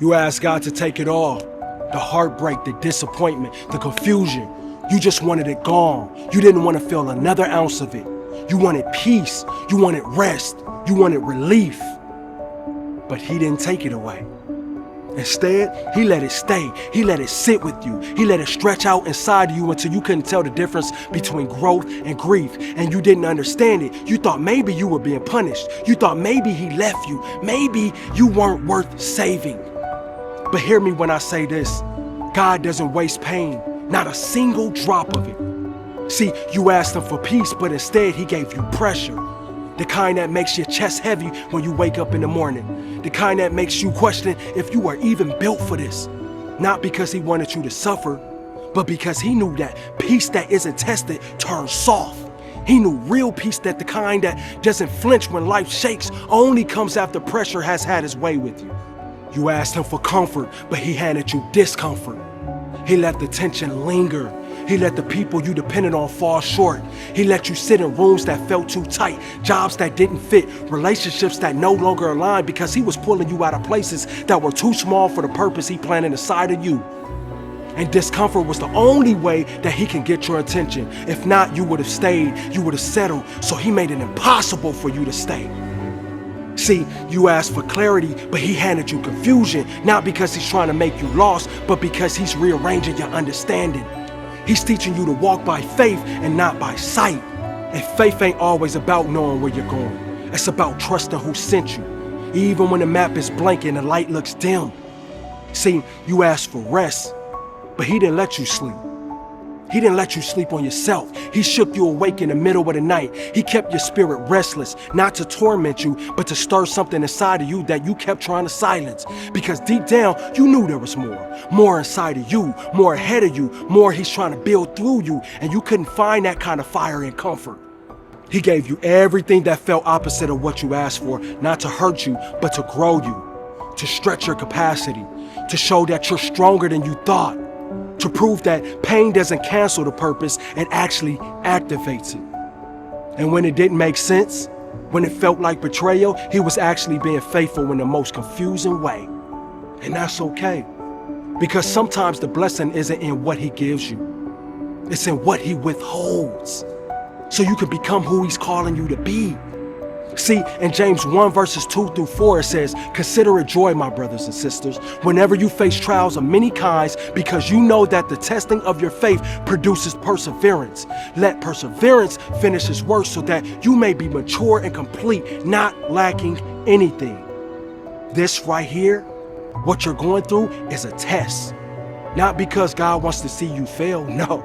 You asked God to take it all. The heartbreak, the disappointment, the confusion. You just wanted it gone. You didn't want to feel another ounce of it. You wanted peace. You wanted rest. You wanted relief. But He didn't take it away. Instead, He let it stay. He let it sit with you. He let it stretch out inside of you until you couldn't tell the difference between growth and grief. And you didn't understand it. You thought maybe you were being punished. You thought maybe He left you. Maybe you weren't worth saving. But hear me when I say this. God doesn't waste pain. Not a single drop of it. See, you asked Him for peace, but instead He gave you pressure. The kind that makes your chest heavy when you wake up in the morning. The kind that makes you question if you are even built for this. Not because He wanted you to suffer, but because He knew that peace that isn't tested turns soft. He knew real peace, that the kind that doesn't flinch when life shakes, only comes after pressure has had its way with you. You asked Him for comfort, but He handed you discomfort. He let the tension linger. He let the people you depended on fall short. He let you sit in rooms that felt too tight, jobs that didn't fit, relationships that no longer aligned, because He was pulling you out of places that were too small for the purpose He planted inside of you. And discomfort was the only way that He can get your attention. If not, you would have stayed, you would have settled. So He made it impossible for you to stay. See, you asked for clarity, but He handed you confusion, not because He's trying to make you lost, but because He's rearranging your understanding. He's teaching you to walk by faith and not by sight. And faith ain't always about knowing where you're going. It's about trusting who sent you, even when the map is blank and the light looks dim. See, you asked for rest, but He didn't let you sleep. He didn't let you sleep on yourself. He shook you awake in the middle of the night. He kept your spirit restless, not to torment you, but to stir something inside of you that you kept trying to silence. Because deep down, you knew there was more inside of you, more ahead of you, more He's trying to build through you, and you couldn't find that kind of fire and comfort. He gave you everything that felt opposite of what you asked for, not to hurt you, but to grow you, to stretch your capacity, to show that you're stronger than you thought, to prove that pain doesn't cancel the purpose, it actually activates it. And when it didn't make sense, when it felt like betrayal, He was actually being faithful in the most confusing way. And that's okay, because sometimes the blessing isn't in what He gives you, it's in what He withholds, so you can become who He's calling you to be. See, in James 1 verses 2-4, it says, "Consider it joy, my brothers and sisters, whenever you face trials of many kinds, because you know that the testing of your faith produces perseverance. Let perseverance finish its work, so that you may be mature and complete, not lacking anything." This right here, what you're going through, is a test. Not because God wants to see you fail, no,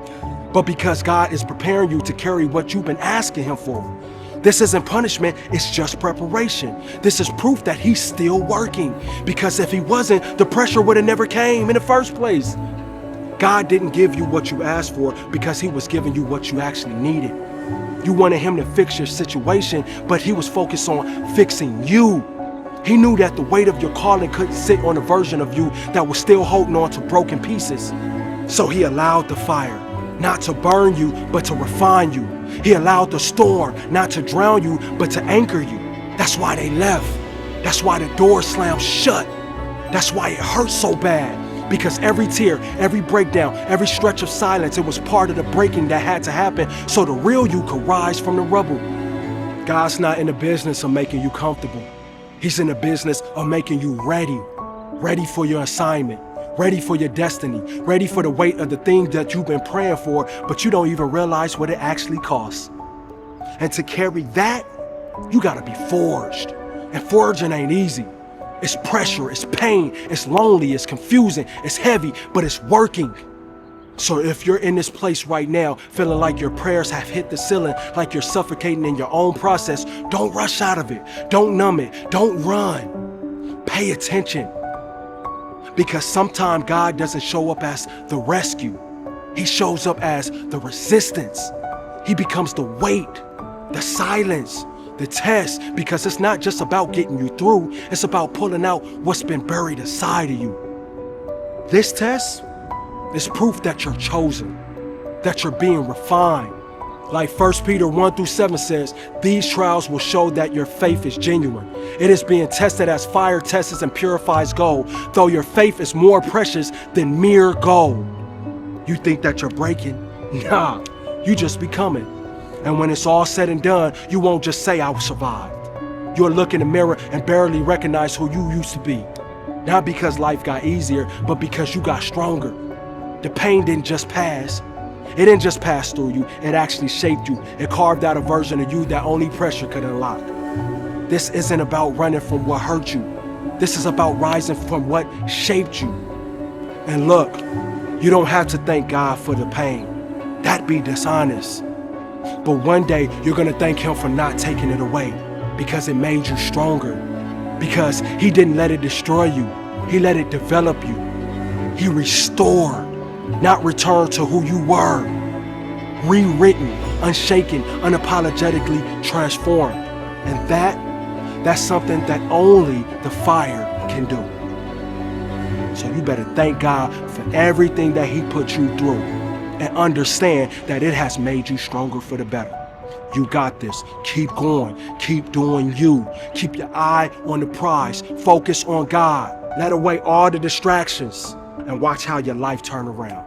but because God is preparing you to carry what you've been asking Him for. This isn't punishment, it's just preparation. This is proof that He's still working, because if He wasn't, the pressure would have never came in the first place. God didn't give you what you asked for because He was giving you what you actually needed. You wanted Him to fix your situation, but He was focused on fixing you. He knew that the weight of your calling couldn't sit on a version of you that was still holding on to broken pieces. So He allowed the fire, not to burn you, but to refine you. He allowed the storm not to drown you, but to anchor you. That's why they left. That's why the door slammed shut. That's why it hurt so bad. Because every tear, every breakdown, every stretch of silence, it was part of the breaking that had to happen so the real you could rise from the rubble. God's not in the business of making you comfortable. He's in the business of making you ready for your assignment, ready for your destiny, ready for the weight of the things that you've been praying for, but you don't even realize what it actually costs. And to carry that, you gotta be forged. And forging ain't easy. It's pressure, it's pain, it's lonely, it's confusing, it's heavy, but it's working. So if you're in this place right now, feeling like your prayers have hit the ceiling, like you're suffocating in your own process, don't rush out of it. Don't numb it. Don't run. Pay attention. Because sometimes God doesn't show up as the rescue. He shows up as the resistance. He becomes the weight, the silence, the test, because it's not just about getting you through, it's about pulling out what's been buried inside of you. This test is proof that you're chosen, that you're being refined, Like 1 Peter 1-7 says, these trials will show that your faith is genuine. It is being tested as fire tests and purifies gold, though your faith is more precious than mere gold. You think that you're breaking? Nah, you just becoming. And when it's all said and done, you won't just say I survived. You'll look in the mirror and barely recognize who you used to be. Not because life got easier, but because you got stronger. The pain didn't just pass. It didn't just pass through you, it actually shaped you. It carved out a version of you that only pressure could unlock. This isn't about running from what hurt you. This is about rising from what shaped you. And look, you don't have to thank God for the pain. That'd be dishonest. But one day, you're gonna thank Him for not taking it away, because it made you stronger. Because He didn't let it destroy you, He let it develop you. He restored, not returned to who you were. Rewritten, unshaken, unapologetically transformed. And that's something that only the fire can do. So you better thank God for everything that He put you through and understand that it has made you stronger for the better. You got this. Keep going. Keep doing you. Keep your eye on the prize. Focus on God. Let away all the distractions and watch how your life turn around.